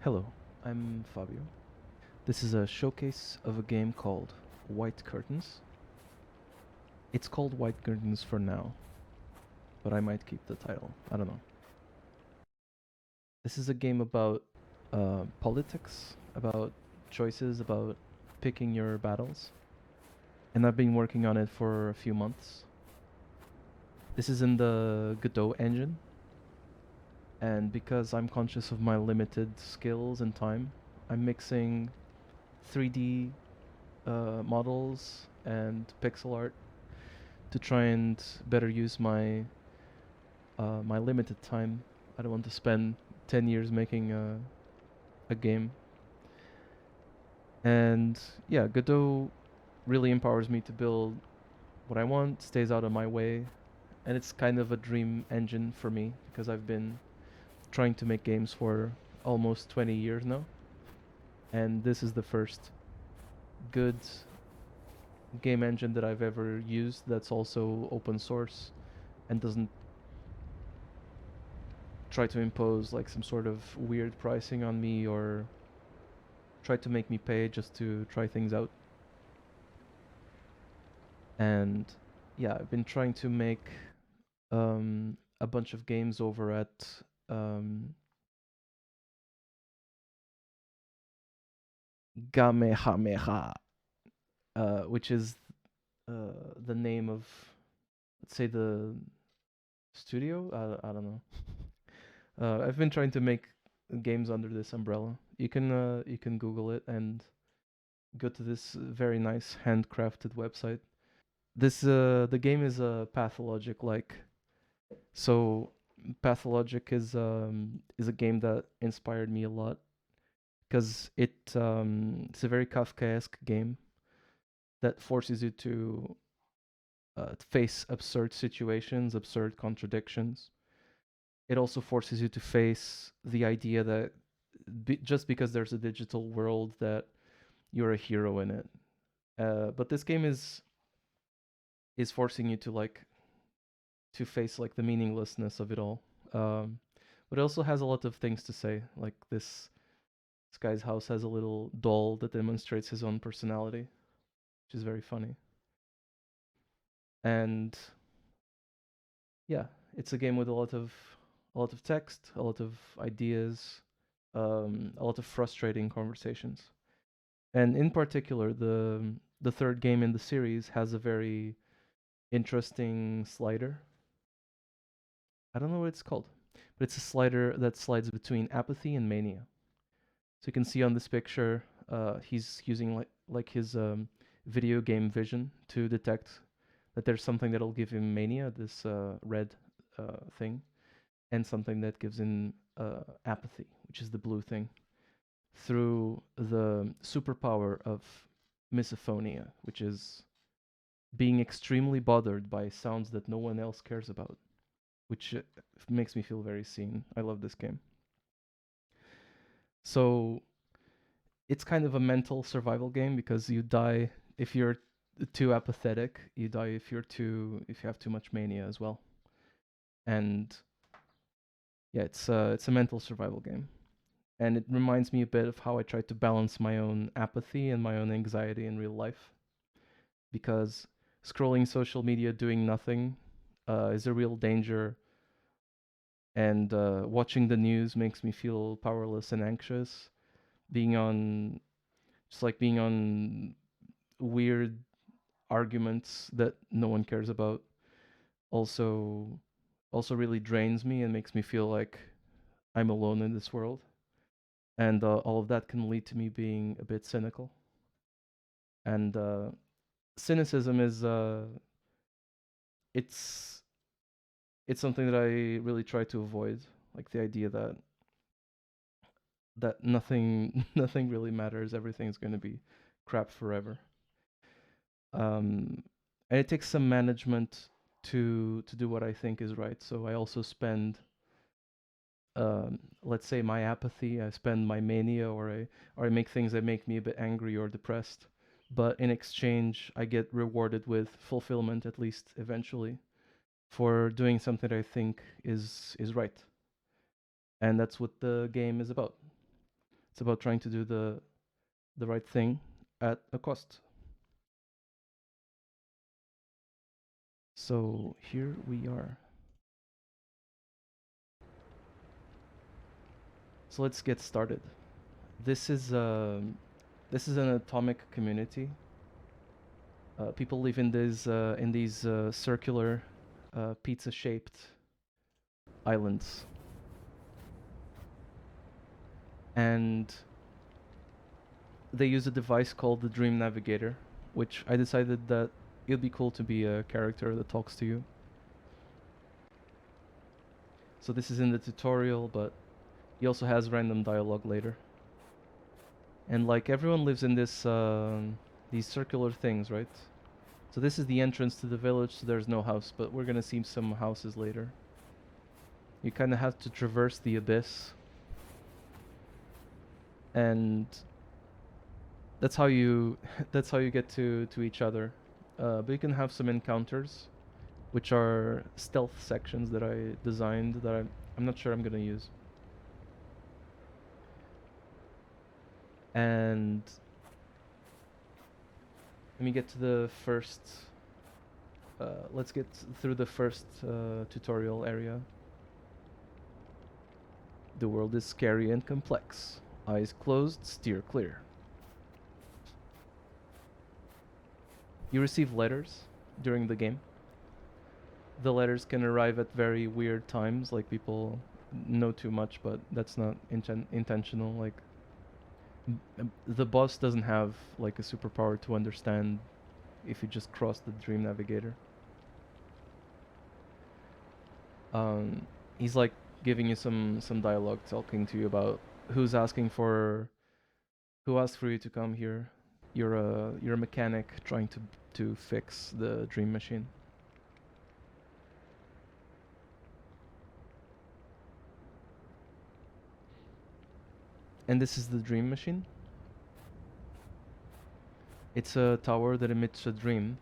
Hello, I'm Fabio. This is a showcase of a game called White Curtains. It's called White Curtains for now, but I might keep the title. I don't know. This is a game about politics, about choices, about picking your battles. And I've been working on it for a few months. This is in the Godot engine. And because I'm conscious of my limited skills and time, I'm mixing 3D models and pixel art to try and better use my limited time. I don't want to spend 10 years making a game. And yeah, Godot really empowers me to build what I want, stays out of my way, and it's kind of a dream engine for me because I've been trying to make games for almost 20 years now. And this is the first good game engine that I've ever used that's also open source and doesn't try to impose like some sort of weird pricing on me or try to make me pay just to try things out. And yeah, I've been trying to make a bunch of games over at Gamehameha, which is the name of, let's say, the studio. I don't know. I've been trying to make games under this umbrella. You can Google it and go to this very nice handcrafted website. This the game is a pathologic-like. So Pathologic is a game that inspired me a lot because it's a very Kafkaesque game that forces you to face absurd situations, absurd contradictions. It also forces you to face the idea that just because there's a digital world that you're a hero in it. But this game is forcing you to face like the meaninglessness of it all. Um, but it also has a lot of things to say. Like this guy's house has a little doll that demonstrates his own personality, which is very funny. And yeah, it's a game with a lot of text, a lot of ideas, a lot of frustrating conversations. And in particular, the third game in the series has a very interesting slider. I don't know what it's called, but it's a slider that slides between apathy and mania. So you can see on this picture, he's using like his video game vision to detect that there's something that'll give him mania, this red thing, and something that gives him apathy, which is the blue thing, through the superpower of misophonia, which is being extremely bothered by sounds that no one else cares about, which makes me feel very seen. I love this game. So it's kind of a mental survival game because you die if you're too apathetic. You die if you have too much mania as well. And yeah, it's a mental survival game. And it reminds me a bit of how I try to balance my own apathy and my own anxiety in real life because scrolling social media doing nothing is a real danger, and watching the news makes me feel powerless and anxious. Being on being on weird arguments that no one cares about also really drains me and makes me feel like I'm alone in this world. And all of that can lead to me being a bit cynical. And cynicism is it's it's something that I really try to avoid, like the idea that nothing nothing really matters, everything's going to be crap forever. And it takes some management to do what I think is right. So I also spend, let's say, my apathy. I spend my mania, or I make things that make me a bit angry or depressed. But in exchange, I get rewarded with fulfillment, at least eventually, for doing something that I think is right. And that's what the game is about. It's about trying to do the right thing at a cost. So here we are. So let's get started. This is this is an atomic community. People live in these circular, pizza-shaped islands, and they use a device called the Dream Navigator, which I decided that it'd be cool to be a character that talks to you. So this is in the tutorial, but he also has random dialogue later. And like everyone lives in these circular things, right? So this is the entrance to the village, so there's no house, but we're gonna see some houses later. You kind of have to traverse the abyss, and that's how you that's how you get to each other. But you can have some encounters, which are stealth sections that I designed that I'm not sure I'm gonna use. And let me get to the first. Let's get through the first tutorial area. The world is scary and complex. Eyes closed, steer clear. You receive letters during the game. The letters can arrive at very weird times, like people know too much, but that's not intentional. Like the boss doesn't have like a superpower to understand if you just cross the Dream Navigator. He's like giving you some dialogue, talking to you about who asked for you to come here. You're a mechanic trying to fix the dream machine. And this is the dream machine. It's a tower that emits a dream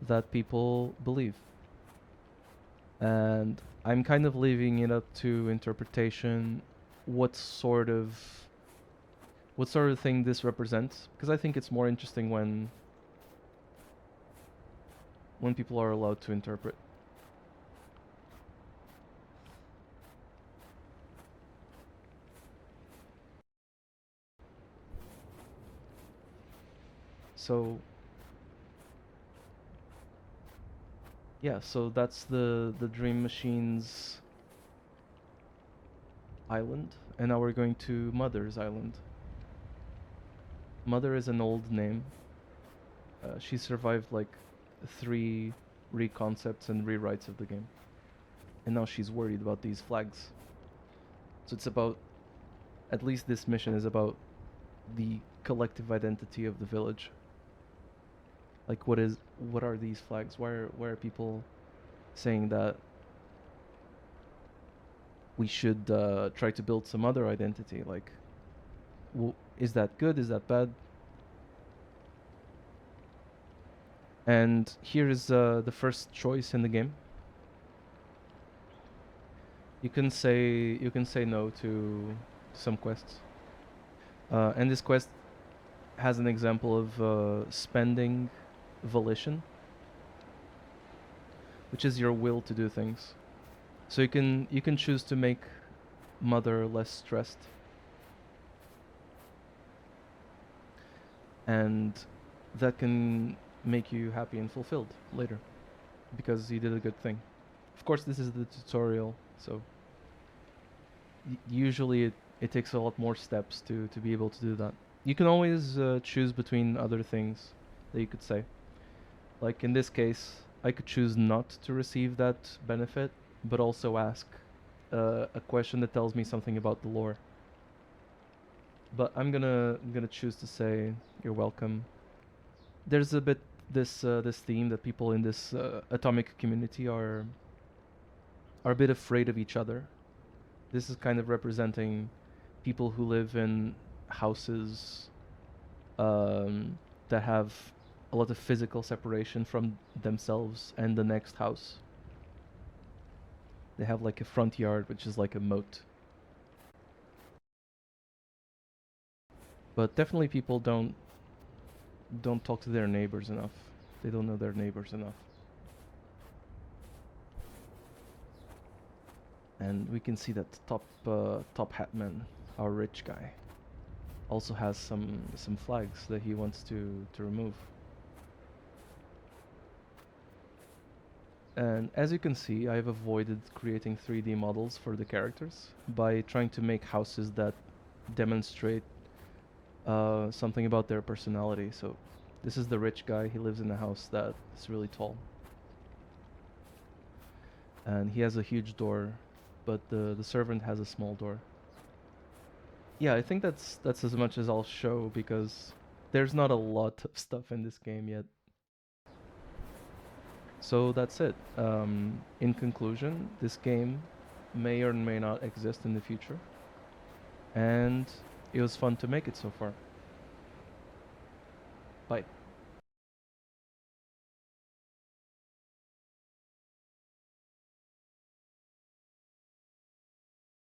that people believe. And I'm kind of leaving it up to interpretation what sort of thing this represents, because I think it's more interesting when people are allowed to interpret. So yeah, so that's the dream machine's island, and now we're going to Mother's Island. Mother is an old name. She survived like 3 reconcepts and rewrites of the game, and now she's worried about these flags. So it's about, at least this mission is about the collective identity of the village. Like what are these flags? Why are people saying that we should try to build some other identity? Like, is that good? Is that bad? And here is the first choice in the game. You can say no to some quests. And this quest has an example of spending volition, which is your will to do things. So you can choose to make Mother less stressed, and that can make you happy and fulfilled later because you did a good thing. Of course, this is the tutorial, so usually it takes a lot more steps to be able to do that. You can always choose between other things that you could say. Like in this case, I could choose not to receive that benefit, but also ask a question that tells me something about the lore. But I'm gonna choose to say you're welcome. There's a bit this theme that people in this atomic community are a bit afraid of each other. This is kind of representing people who live in houses that have a lot of physical separation from themselves and the next house. They have like a front yard, which is like a moat. But definitely people don't talk to their neighbors enough. They don't know their neighbors enough. And we can see that top hat man, our rich guy, also has some flags that he wants to remove. And as you can see, I've avoided creating 3D models for the characters by trying to make houses that demonstrate something about their personality. So this is the rich guy. He lives in a house that is really tall. And he has a huge door, but the servant has a small door. Yeah, I think that's as much as I'll show because there's not a lot of stuff in this game yet. So that's it. In conclusion, this game may or may not exist in the future, and it was fun to make it so far. Bye.